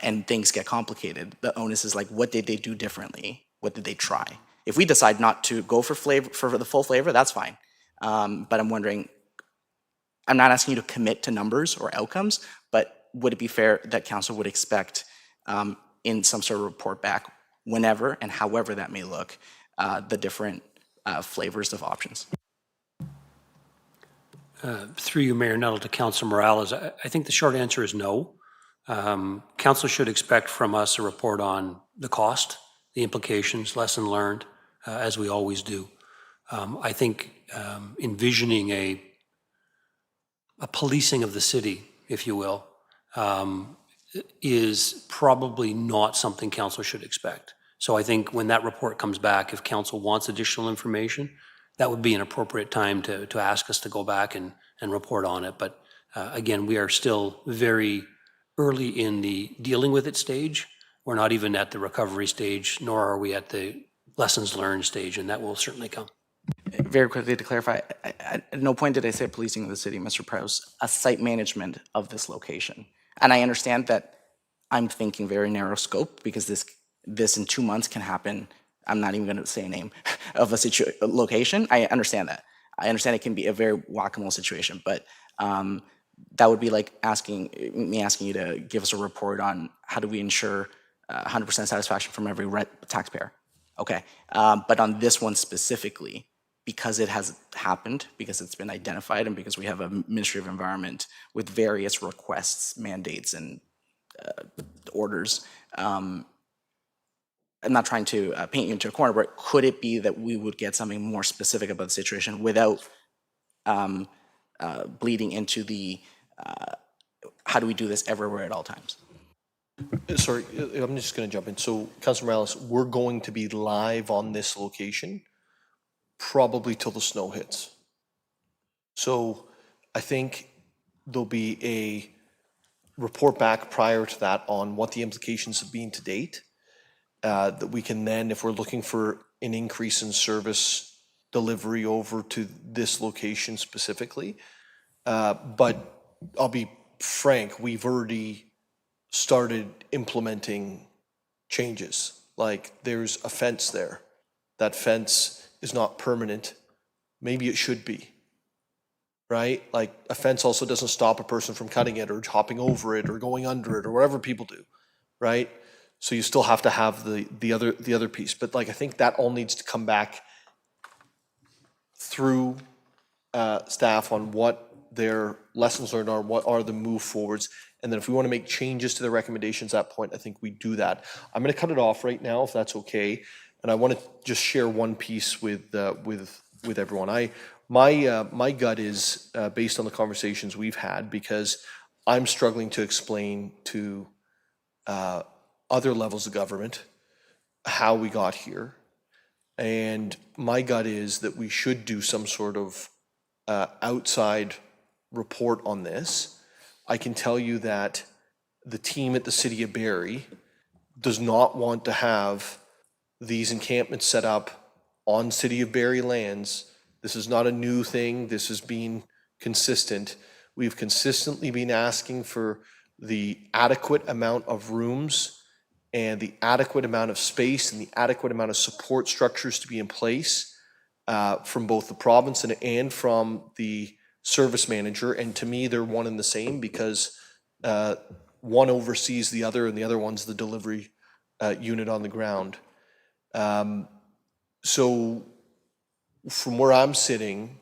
and things get complicated, the onus is like, what did they do differently? What did they try? If we decide not to go for the full flavor, that's fine. But I'm wondering, I'm not asking you to commit to numbers or outcomes, but would it be fair that council would expect in some sort of report back, whenever and however that may look, the different flavors of options? Through you, Mayor Nettle, to Councillor Morales, I think the short answer is no. Council should expect from us a report on the cost, the implications, lesson learned, as we always do. I think envisioning a policing of the city, if you will, is probably not something council should expect. So I think when that report comes back, if council wants additional information, that would be an appropriate time to ask us to go back and report on it. But again, we are still very early in the dealing with it stage. We're not even at the recovery stage, nor are we at the lessons learned stage, and that will certainly come. Very quickly to clarify, at no point did I say policing of the city, Mr. Prowse, a site management of this location. And I understand that I'm thinking very narrow scope, because this in 2 months can happen. I'm not even going to say a name of a location. I understand that. I understand it can be a very whack-a-mole situation, but that would be like asking you to give us a report on how do we ensure 100% satisfaction from every taxpayer. Okay, but on this one specifically, because it has happened, because it's been identified, and because we have a Ministry of Environment with various requests, mandates, and orders, I'm not trying to paint you into a corner, but could it be that we would get something more specific about the situation without bleeding into the how do we do this everywhere at all times? Sorry, I'm just going to jump in. So, Councilor Morales, we're going to be live on this location probably till the snow hits. So, I think there'll be a report back prior to that on what the implications have been to date. That we can then, if we're looking for an increase in service delivery over to this location specifically. But I'll be frank, we've already started implementing changes. Like there's a fence there. That fence is not permanent. Maybe it should be, right? Like a fence also doesn't stop a person from cutting it or hopping over it or going under it or whatever people do, right? So you still have to have the other piece. But like I think that all needs to come back through staff on what their lessons learned are, what are the move forwards, and then if we want to make changes to the recommendations at that point, I think we do that. I'm going to cut it off right now if that's okay, and I want to just share one piece with everyone. My gut is based on the conversations we've had, because I'm struggling to explain to other levels of government how we got here, and my gut is that we should do some sort of outside report on this. I can tell you that the team at the City of Barrie does not want to have these encampments set up on City of Barrie lands. This is not a new thing. This has been consistent. We've consistently been asking for the adequate amount of rooms and the adequate amount of space and the adequate amount of support structures to be in place from both the province and from the service manager. And to me, they're one and the same, because one oversees the other and the other one's the delivery unit on the ground. So from where I'm sitting,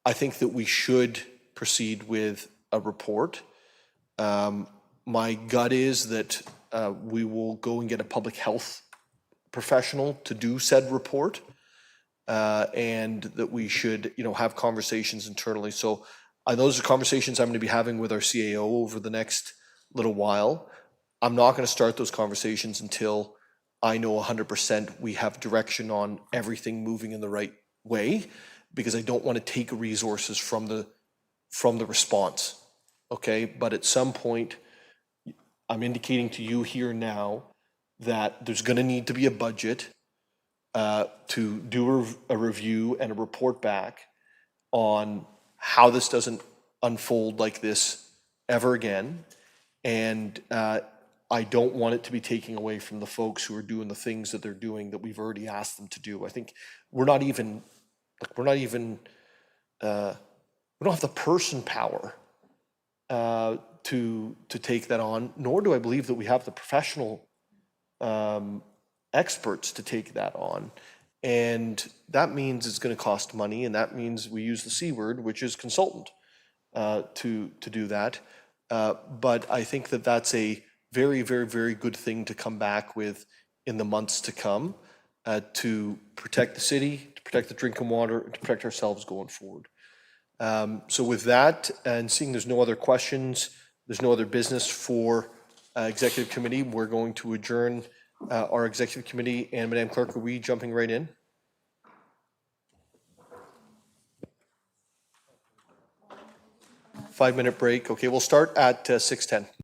I think that we should proceed with a report. My gut is that we will go and get a public health professional to do said report, and that we should, have conversations internally. So those are conversations I'm going to be having with our CAO over the next little while. I'm not going to start those conversations until I know 100% we have direction on everything moving in the right way, because I don't want to take resources from the response. Okay, but at some point, I'm indicating to you here now that there's going to need to be a budget to do a review and a report back on how this doesn't unfold like this ever again. And I don't want it to be taking away from the folks who are doing the things that they're doing that we've already asked them to do. I think we don't have the person power to take that on, nor do I believe that we have the professional experts to take that on. And that means it's going to cost money, and that means we use the C word, which is consultant, to do that. But I think that that's a very, very, very good thing to come back with in the months to come, to protect the city, to protect the drinking water, and to protect ourselves going forward. So with that, and seeing there's no other questions, there's no other business for executive committee, we're going to adjourn our executive committee. And Madam Clerk, are we jumping right in? 5-minute break. Okay, we'll start at 6:10.